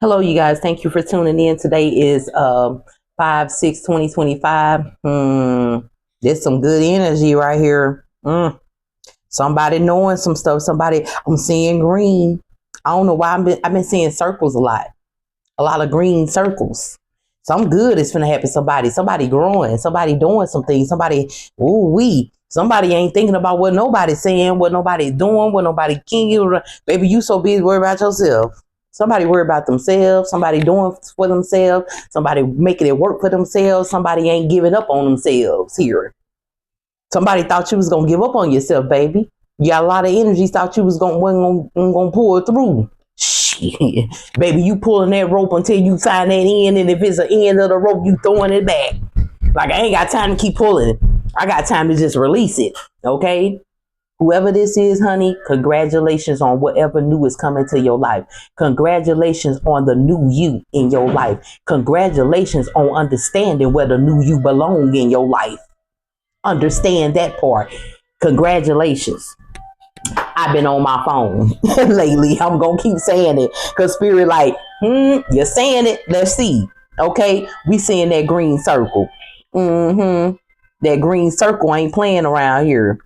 Hello, you guys. Thank you for tuning in. Today is 5/6/2025. There's some good energy right here. Somebody knowing some stuff. Somebody, I'm seeing green. I don't know why I've been seeing circles a lot of green circles. Something good is finna happen. Somebody growing, somebody doing some things. Somebody ain't thinking about what nobody's saying, what nobody's doing, what nobody can you. Baby, you so busy worried about yourself. Somebody worry about themselves. Somebody doing for themselves. Somebody making it work for themselves. Somebody ain't giving up on themselves here. Somebody thought you was gonna give up on yourself, baby. You got a lot of energy. Thought you was gonna pull it through. Shit, baby, you pulling that rope until you find that end, and if it's the end of the rope, you throwing it back. Like, I ain't got time to keep pulling. I got time to just release it. Okay. Whoever this is, honey, congratulations on whatever new is coming to your life. Congratulations on the new you in your life. Congratulations on understanding where the new you belong in your life. Understand that part. Congratulations. I've been on my phone lately. I'm going to keep saying it because spirit like, you're saying it. Let's see. Okay. We seeing that green circle. That green circle ain't playing around here.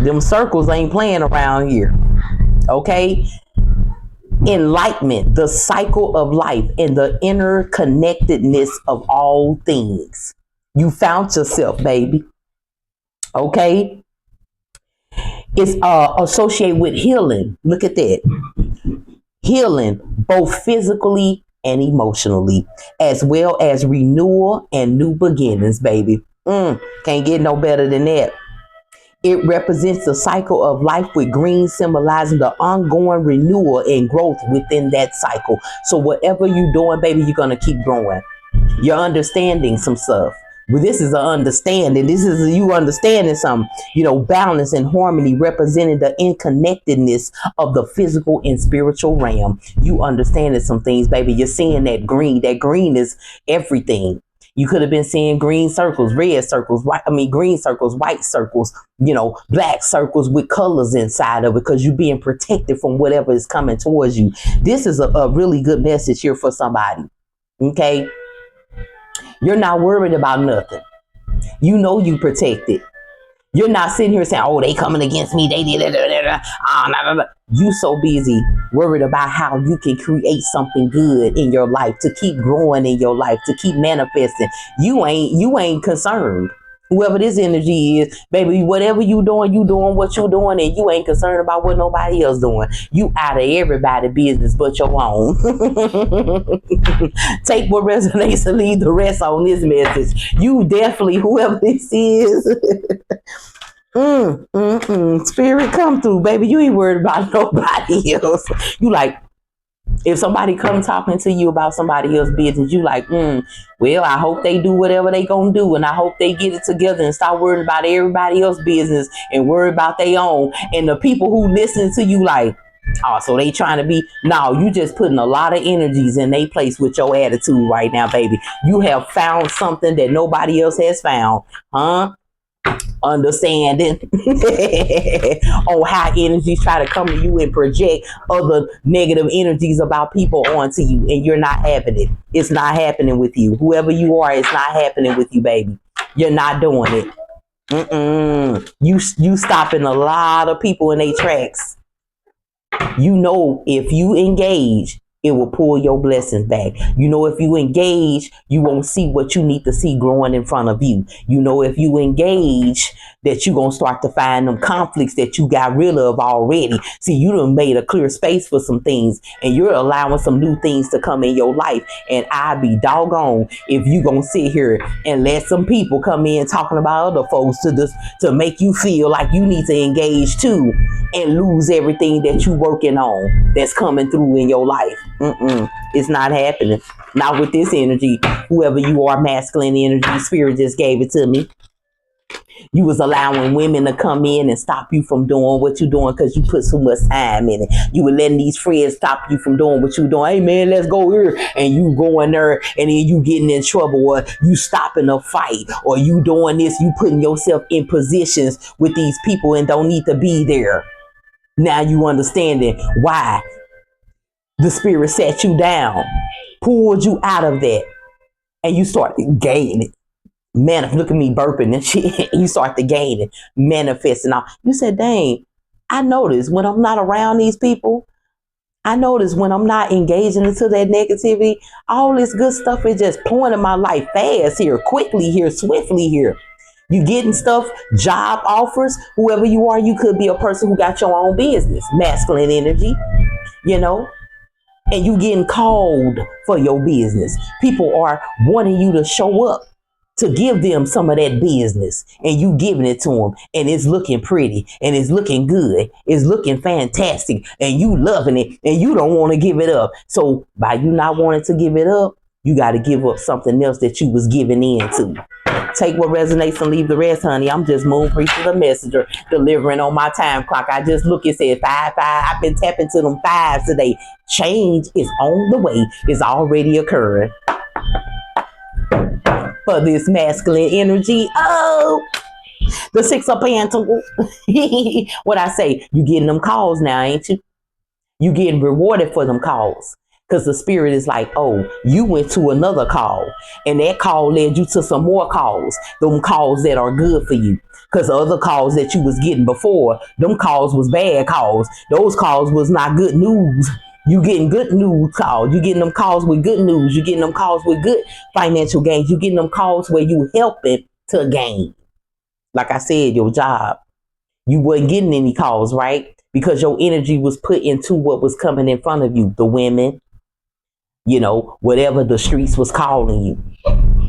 Them circles ain't playing around here. Okay. Enlightenment, the cycle of life and the interconnectedness of all things. You found yourself, baby. Okay. It's associated with healing. Look at that. Healing, both physically and emotionally, as well as renewal and new beginnings, baby. Can't get no better than that. It represents the cycle of life with green symbolizing the ongoing renewal and growth within that cycle. So whatever you're doing, baby, you're going to keep growing. You're understanding some stuff. Well, this is an understanding. This is you understanding some, balance and harmony representing the interconnectedness of the physical and spiritual realm. You understanding some things, baby. You're seeing that green. That green is everything. You could have been seeing green circles, red circles, green circles, white circles, black circles with colors inside of it because you're being protected from whatever is coming towards you. This is a really good message here for somebody. Okay. You're not worried about nothing. You know you protected. You're not sitting here saying, oh, they coming against me. They did it. You so busy worried about how you can create something good in your life, to keep growing in your life, to keep manifesting. You ain't concerned. Whoever this energy is, baby, whatever you doing what you doing, and you ain't concerned about what nobody else doing. You out of everybody's business but your own. Take what resonates and leave the rest on this message. You definitely, whoever this is, spirit come through, baby. You ain't worried about nobody else. You like, if somebody come talking to you about somebody else's business, you like, well, I hope they do whatever they gonna do, and I hope they get it together and stop worrying about everybody else's business and worry about their own. And the people who listen to you like, oh, so they trying to be, no, you just putting a lot of energies in their place with your attitude right now, baby. You have found something that nobody else has found, huh? Understanding on how energies try to come to you and project other negative energies about people onto you, and you're not having it. It's not happening with you. Whoever you are, it's not happening with you, baby. You're not doing it. You stopping a lot of people in their tracks. If you engage, it will pull your blessings back. If you engage, you won't see what you need to see growing in front of you. If you engage, that you're going to start to find them conflicts that you got rid of already. See, you done made a clear space for some things, and you're allowing some new things to come in your life. And I'd be doggone if you going to sit here and let some people come in talking about other folks to make you feel like you need to engage too and lose everything that you working on that's coming through in your life. It's not happening. Not with this energy. Whoever you are, masculine energy, spirit just gave it to me. You was allowing women to come in and stop you from doing what you're doing because you put so much time in it. You were letting these friends stop you from doing what you're doing. Hey, man, let's go here. And you going there and then you getting in trouble, or you stopping a fight, or you doing this. You putting yourself in positions with these people and don't need to be there. Now you understanding why The spirit sat you down, pulled you out of that, and you started gaining. Man, look at me burping and shit. You start to gain it, manifesting out. You said, dang, I notice when I'm not around these people, I notice when I'm not engaging into that negativity, all this good stuff is just pouring in my life fast here, quickly here, swiftly here. You getting stuff, job offers, whoever you are, you could be a person who got your own business, masculine energy, you know, and you getting called for your business. People are wanting you to show up to give them some of that business, and you giving it to them, and it's looking pretty, and it's looking good, it's looking fantastic, and you loving it, and you don't want to give it up. So by you not wanting to give it up, you got to give up something else that you was giving into. Take what resonates and leave the rest, honey. I'm just Moon Priestess, the messenger, delivering on my time clock. I just look and said 5-5. I've been tapping to them fives today. Change is on the way. It's already occurring. For this masculine energy. Oh, the Six of Pentacles. What I say, you getting them calls now, ain't you? You getting rewarded for them calls. Because the spirit is like, oh, you went to another call. And that call led you to some more calls. Them calls that are good for you. Because the other calls that you was getting before, them calls was bad calls. Those calls was not good news. You getting good news calls. You getting them calls with good news. You getting them calls with good financial gains. You getting them calls where you helping to gain. Like I said, your job. You wasn't getting any calls, right? Because your energy was put into what was coming in front of you. The women, you know, whatever the streets was calling you.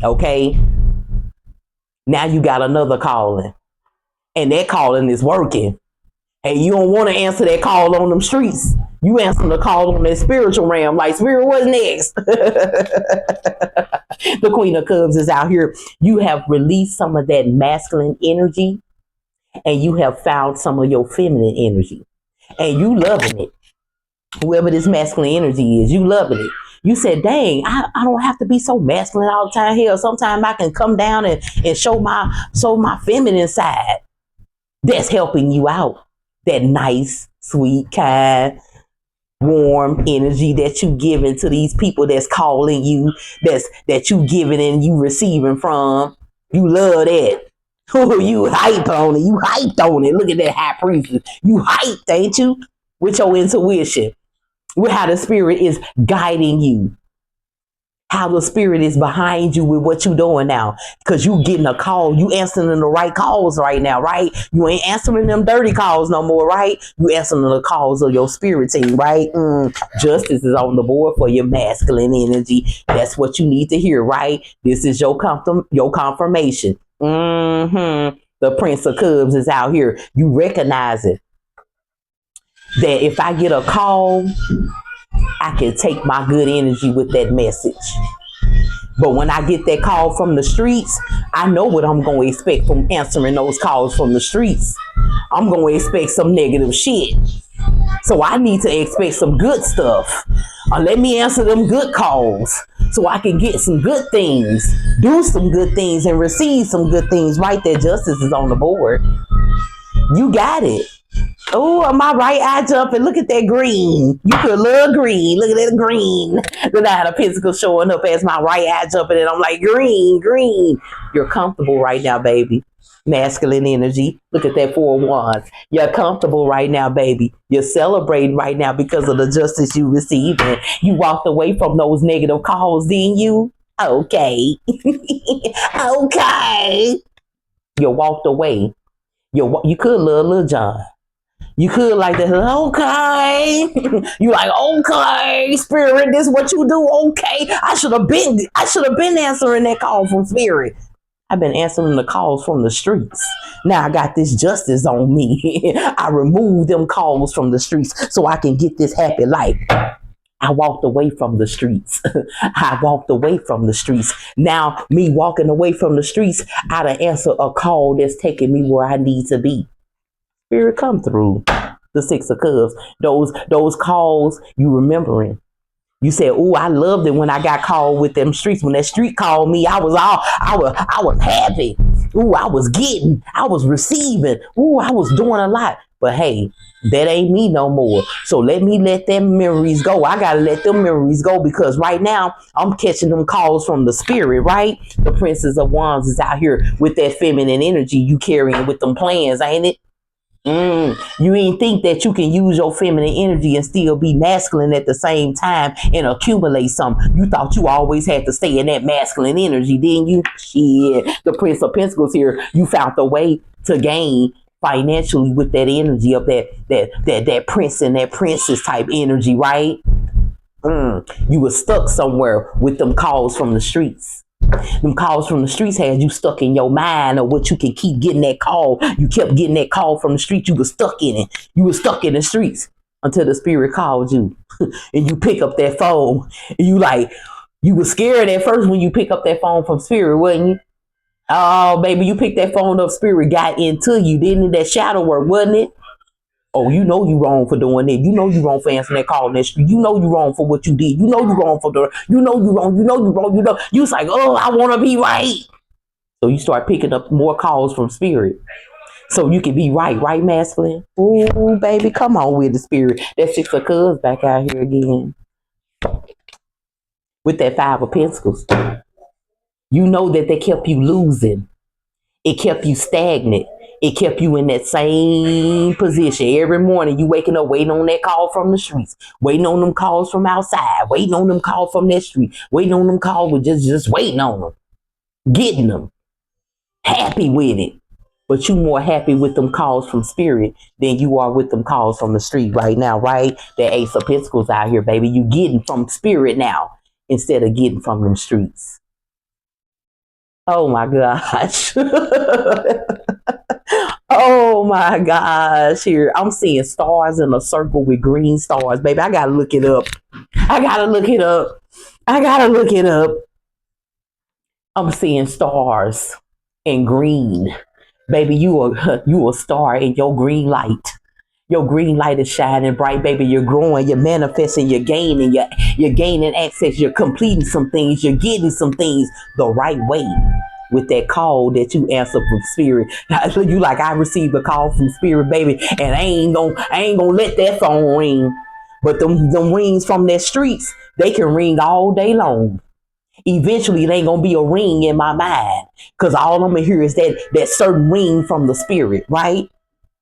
Okay? Now you got another calling. And that calling is working. Hey, you don't want to answer that call on them streets. You answer the call on that spiritual realm. Like, spirit, what's next? The Queen of Cups is out here. You have released some of that masculine energy, and you have found some of your feminine energy. And you loving it. Whoever this masculine energy is, you loving it. You said, dang, I don't have to be so masculine all the time. Hell, sometimes I can come down and show my feminine side. That's helping you out. That nice, sweet, kind, warm energy that you giving to these people that's calling you, that you giving and you receiving from. You love that. Oh, you hype on it. You hyped on it. Look at that high priestess. You hyped, ain't you? With your intuition. With how the spirit is guiding you. How the spirit is behind you with what you doing now. Because you getting a call. You answering the right calls right now, right? You ain't answering them dirty calls no more, right? You answering the calls of your spirit team, right? Justice is on the board for your masculine energy. That's what you need to hear, right? This is your confirmation. The Prince of Cups is out here. You recognize it. That if I get a call, I can take my good energy with that message. But when I get that call from the streets, I know what I'm going to expect from answering those calls from the streets. I'm going to expect some negative shit. So I need to expect some good stuff. Let me answer them good calls so I can get some good things, do some good things, and receive some good things. Right there, justice is on the board. You got it. Oh, my right eye jumping. Look at that green. You could love green. Look at that green. Then I had a physical showing up as my right eye jumping, and I'm like, green, green. You're comfortable right now, baby. Masculine energy. Look at that 4 of Wands. You're comfortable right now, baby. You're celebrating right now because of the justice you received. And you walked away from those negative calls, didn't you? Okay. Okay. You walked away. You could love Lil Jon. You could like that. Okay. You like, okay, spirit, this is what you do. Okay. I should have been answering that call from spirit. I've been answering the calls from the streets. Now I got this justice on me. I removed them calls from the streets so I can get this happy life. I walked away from the streets. I walked away from the streets. Now, me walking away from the streets, I to answer a call that's taking me where I need to be. Spirit, come through. The 6 of Cups. Those calls you remembering. You said, "Oh, I loved it when I got called with them streets. When that street called me, I was happy. Ooh, I was receiving. Ooh, I was doing a lot." But hey, that ain't me no more. So let them memories go. I gotta let them memories go because right now I'm catching them calls from the spirit, right? The Princess of Wands is out here with that feminine energy you carrying with them plans, ain't it? You ain't think that you can use your feminine energy and still be masculine at the same time and accumulate something. You thought you always had to stay in that masculine energy, didn't you? Shit. The Prince of Pentacles here, you found the way to gain financially with that energy of that prince and that princess type energy, right? You were stuck somewhere with them calls from the streets. Them calls from the streets had you stuck in your mind of what you can keep getting that call. You kept getting that call from the street. You were stuck in it. You were stuck in the streets until the spirit called you. And you pick up that phone. And you were scared at first when you pick up that phone from spirit, wasn't you? Oh, baby, you picked that phone up, spirit got into you. Didn't it? That shadow work, wasn't it? Oh, you know you wrong for doing it. You know you wrong for answering that call in that street. You know you wrong for what you did. You know you wrong for the. You know you wrong. You know you wrong. You know you was like, oh, I want to be right. So you start picking up more calls from spirit, so you can be right, masculine. Ooh, baby, come on with the spirit. That Six of Cups back out here again with that Five of Pentacles. You know that they kept you losing. It kept you stagnant. It kept you in that same position. Every morning you waking up waiting on that call from the streets, waiting on them calls from outside, waiting on them calls from that street, waiting on them calls with just waiting on them, getting them, happy with it. But you more happy with them calls from spirit than you are with them calls from the street right now, right? That Ace of Pentacles out here, baby. You getting from spirit now instead of getting from them streets. Oh my gosh. Oh my gosh. Here, I'm seeing stars in a circle with green stars, baby. I gotta look it up. I gotta look it up. I gotta look it up. I'm seeing stars in green. Baby, you a star in your green light. Your green light is shining bright, baby. You're growing, you're manifesting, you're gaining, you're gaining access, you're completing some things, you're getting some things the right way with that call that you answer from spirit. You like, I received a call from spirit, baby, and I ain't gonna let that phone ring. But them rings from that streets, they can ring all day long. Eventually, it ain't gonna be a ring in my mind, cause all I'm gonna hear is that certain ring from the spirit, right?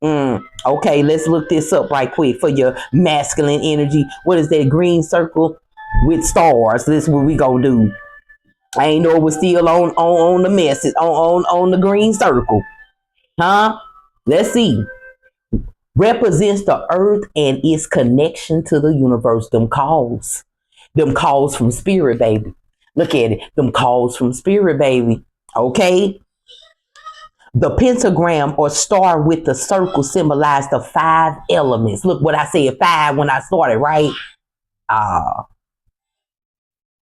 Okay, let's look this up right quick for your masculine energy. What is that green circle with stars? This is what we gonna do. I ain't know it was still on the message on the green circle, huh? Let's see. Represents the earth and its connection to the universe. Them calls from spirit, baby. Look at it. Them calls from spirit, baby. Okay. The pentagram or star with the circle symbolize the 5 elements. Look what I said, 5 when I started, right?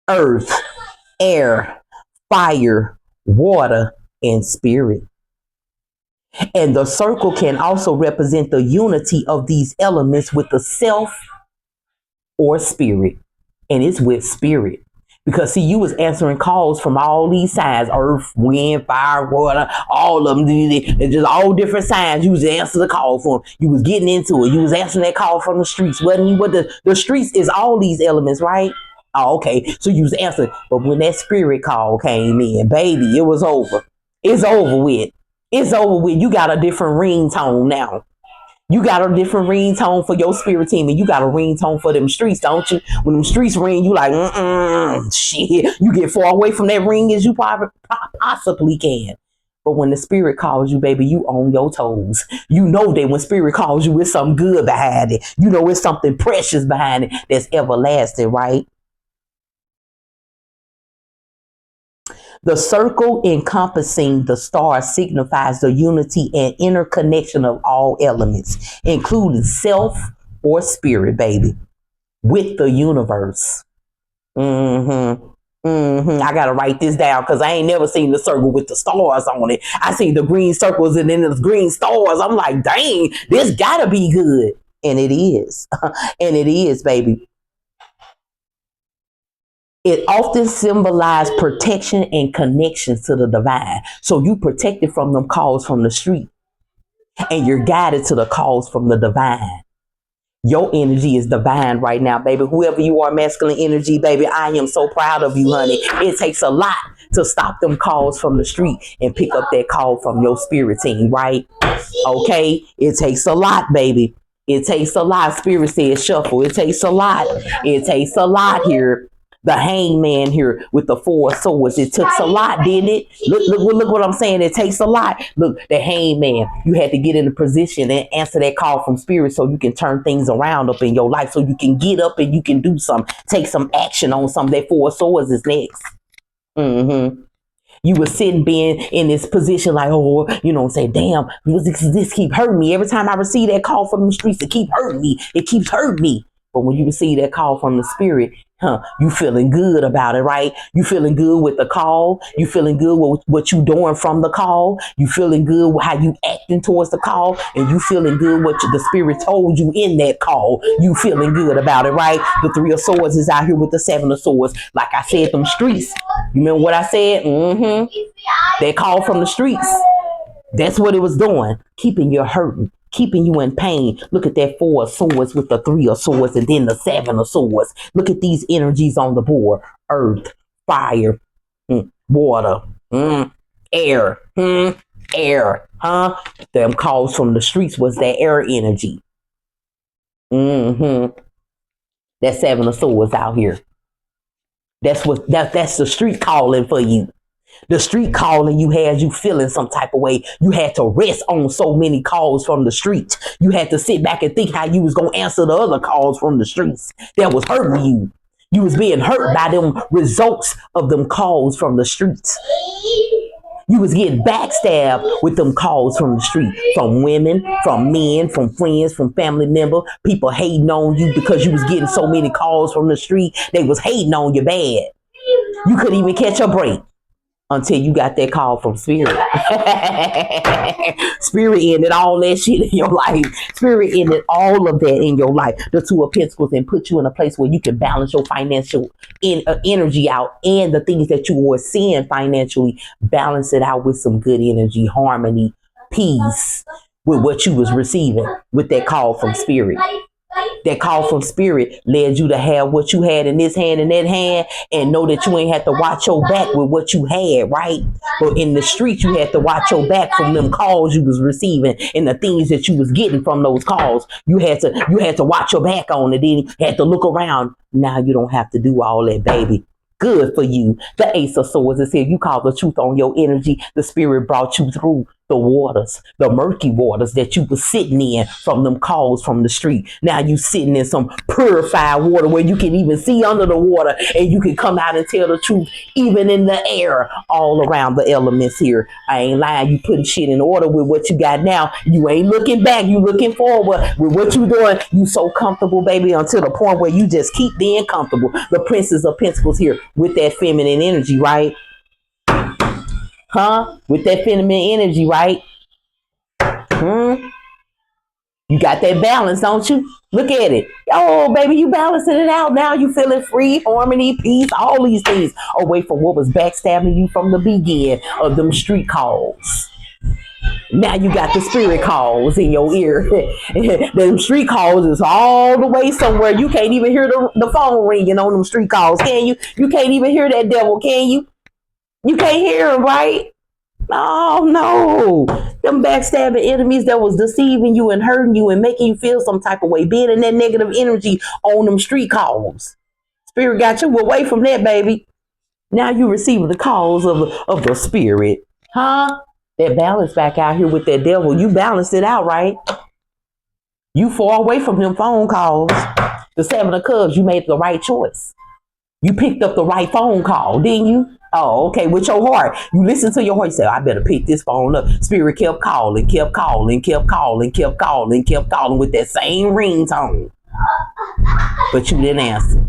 Earth, air, fire, water, and spirit. And the circle can also represent the unity of these elements with the self or spirit. And it's with spirit. Because see, you was answering calls from all these signs, earth, wind, fire, water, all of them, just all different signs. You was answering the call for them. You was getting into it. You was answering that call from the streets, wasn't you? But the streets is all these elements, right? Oh, okay. So you was answering. But when that spirit call came in, baby, it was over. It's over with. It's over with. You got a different ringtone now. You got a different ringtone for your spirit team, and you got a ringtone for them streets, don't you? When them streets ring, you like, shit. You get far away from that ring as you possibly can. But when the spirit calls you, baby, you on your toes. You know that when spirit calls you, it's something good behind it. You know it's something precious behind it that's everlasting, right? The circle encompassing the star signifies the unity and interconnection of all elements, including self or spirit, baby, with the universe. I gotta write this down because I ain't never seen the circle with the stars on it. I seen the green circles and then the green stars. I'm like, dang, this gotta be good. And it is. And it is, baby. It often symbolizes protection and connections to the divine. So you protected from them calls from the street. And you're guided to the calls from the divine. Your energy is divine right now, baby. Whoever you are, masculine energy, baby, I am so proud of you, honey. It takes a lot to stop them calls from the street and pick up that call from your spirit team, right? Okay? It takes a lot, baby. It takes a lot. Spirit says shuffle. It takes a lot. It takes a lot here. The hangman here with the 4 swords. It took a lot, didn't it? Look what I'm saying. It takes a lot. Look, the hangman. You had to get in a position and answer that call from spirit so you can turn things around up in your life. So you can get up and you can do some, take some action on some. That 4 swords is next. You were sitting being in this position like, oh, you know, say, damn, this keep hurting me. Every time I receive that call from the streets, it keep hurting me. It keeps hurting me. But when you receive that call from the spirit, you feeling good about it, right? You feeling good with the call. You feeling good with what you doing from the call. You feeling good with how you acting towards the call. And you feeling good what the spirit told you in that call. You feeling good about it, right? The 3 of swords is out here with the 7 of swords. Like I said, them streets. You remember what I said? That call from the streets. That's what it was doing. Keeping you hurting. Keeping you in pain. Look at that 4 of swords with the 3 of swords and then the 7 of swords. Look at these energies on the board. Earth, fire, water, air, air, Them calls from the streets was that air energy. That 7 of swords out here. That's the street calling for you. The street calling you had you feeling some type of way. You had to rest on so many calls from the streets. You had to sit back and think how you was going to answer the other calls from the streets that was hurting you. You was being hurt by them results of them calls from the streets. You was getting backstabbed with them calls from the street, from women, from men, from friends, from family members. People hating on you because you was getting so many calls from the street. They was hating on you bad. You couldn't even catch a break until you got that call from spirit. Spirit ended all that shit in your life. Spirit ended all of that in your life. The 2 of Pentacles, and put you in a place where you can balance your financial energy out, and the things that you were seeing financially, balance it out with some good energy, harmony, peace with what you was receiving with that call from spirit. That call from spirit led you to have what you had in this hand and that hand, and know that you ain't had to watch your back with what you had, right? But in the street, you had to watch your back from them calls you was receiving and the things that you was getting from those calls. You had to watch your back on it. Then you had to look around. Now you don't have to do all that, baby. Good for you. The Ace of Swords is here. You call the truth on your energy. The spirit brought you through the waters, the murky waters that you were sitting in from them calls from the street. Now you sitting in some purified water where you can even see under the water, and you can come out and tell the truth even in the air, all around the elements here. I ain't lying. You putting shit in order with what you got now. You ain't looking back. You looking forward with what you doing. You so comfortable, baby, until the point where you just keep being comfortable. The Princess of Pentacles here with that feminine energy, right? With that feminine energy, right? You got that balance, don't you? Look at it. Oh, baby, you balancing it out. Now you feeling free, harmony, peace, all these things away from what was backstabbing you from the beginning of them street calls. Now you got the spirit calls in your ear. Them street calls is all the way somewhere. You can't even hear the phone ringing on them street calls, can you? You can't even hear that devil, can you? You can't hear him, right? Oh, no. Them backstabbing enemies that was deceiving you and hurting you and making you feel some type of way, being in that negative energy on them street calls. Spirit got you away from that, baby. Now you receiving the calls of the spirit. That balance back out here with that devil. You balanced it out, right? You far away from them phone calls. The 7 of Cups, you made the right choice. You picked up the right phone call, didn't you? Oh, okay, with your heart. You listen to your heart. You say, I better pick this phone up. Spirit kept calling, kept calling, kept calling, kept calling, kept calling with that same ringtone. But you didn't answer.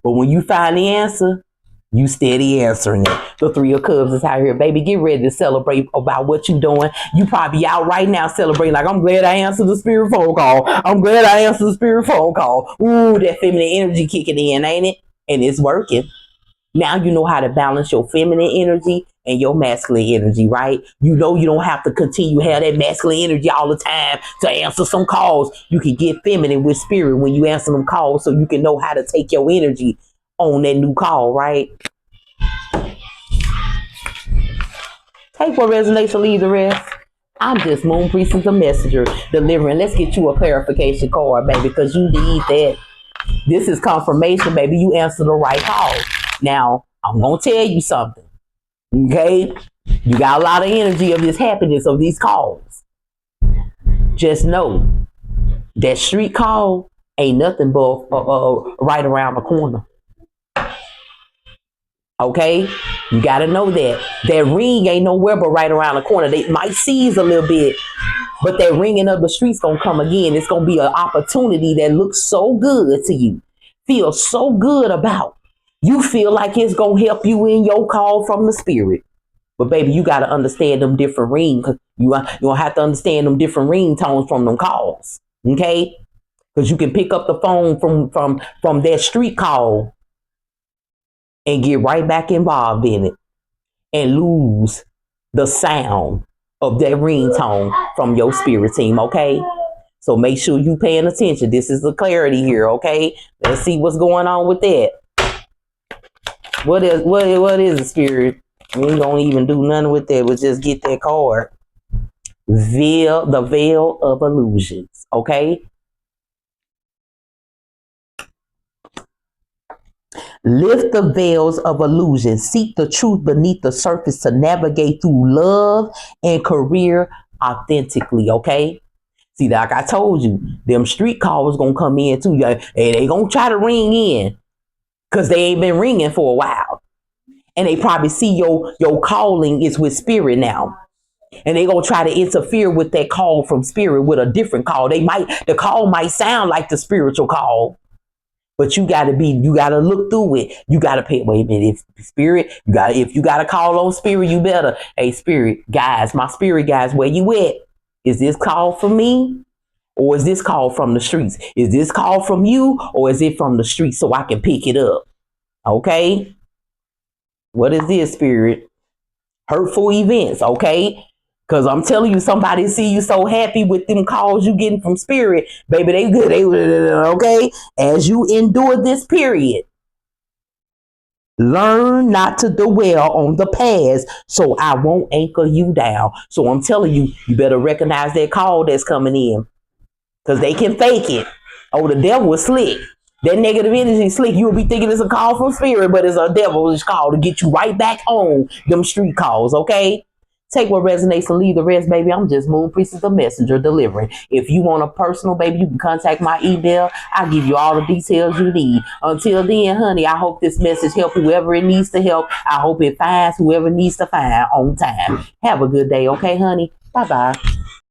But when you finally answer, you steady answering it. The 3 of Cups is out here, baby. Get ready to celebrate about what you doing. You probably out right now celebrating like, I'm glad I answered the spirit phone call. I'm glad I answered the spirit phone call. Ooh, that feminine energy kicking in, ain't it? And it's working. Now you know how to balance your feminine energy and your masculine energy, right? You know you don't have to continue to have that masculine energy all the time to answer some calls. You can get feminine with spirit when you answer them calls so you can know how to take your energy on that new call, right? Take what resonates and leave the rest. I'm just Moon Priestess, a messenger, delivering. Let's get you a clarification card, baby, because you need that. This is confirmation, baby. You answer the right call. Now, I'm going to tell you something, okay? You got a lot of energy of this happiness of these calls. Just know that street call ain't nothing but right around the corner. Okay? You got to know that. That ring ain't nowhere but right around the corner. They might seize a little bit, but that ringing of the streets going to come again. It's going to be an opportunity that looks so good to you. Feel so good about. You feel like it's going to help you in your call from the spirit. But baby, you got to understand them different rings. You going to have to understand them different ringtones from them calls. Okay? Because you can pick up the phone from that street call and get right back involved in it and lose the sound of that ringtone from your spirit team, okay? So make sure you paying attention. This is the clarity here, okay? Let's see what's going on with that. What is the spirit? We ain't gonna even do nothing with that. We'll just get that card. The veil of illusions, okay? Lift the veils of illusion. Seek the truth beneath the surface to navigate through love and career authentically, okay? See, like I told you, them street callers gonna come in too. And they gonna try to ring in because they ain't been ringing for a while. And they probably see your calling is with spirit now. And they gonna try to interfere with that call from spirit with a different call. The call might sound like the spiritual call. But you gotta look through it. You gotta pay. Wait a minute, if you gotta call on spirit, you better. Hey, spirit guys, my spirit guys, where you at? Is this call for me? Or is this call from the streets? Is this call from you or is it from the streets so I can pick it up? Okay? What is this, spirit? Hurtful events, okay? Because I'm telling you, somebody see you so happy with them calls you getting from spirit. Baby, they good. Okay? As you endure this period, learn not to dwell on the past so I won't anchor you down. So I'm telling you, you better recognize that call that's coming in. Because they can fake it. Oh, the devil is slick. That negative energy is slick. You'll be thinking it's a call from spirit, but it's a devilish call to get you right back on them street calls, okay? Take what resonates and leave the rest, baby. I'm just Moon Priestess, the messenger, delivering. If you want a personal, baby, you can contact my email. I'll give you all the details you need. Until then, honey, I hope this message helps whoever it needs to help. I hope it finds whoever needs to find on time. Have a good day, okay, honey? Bye-bye.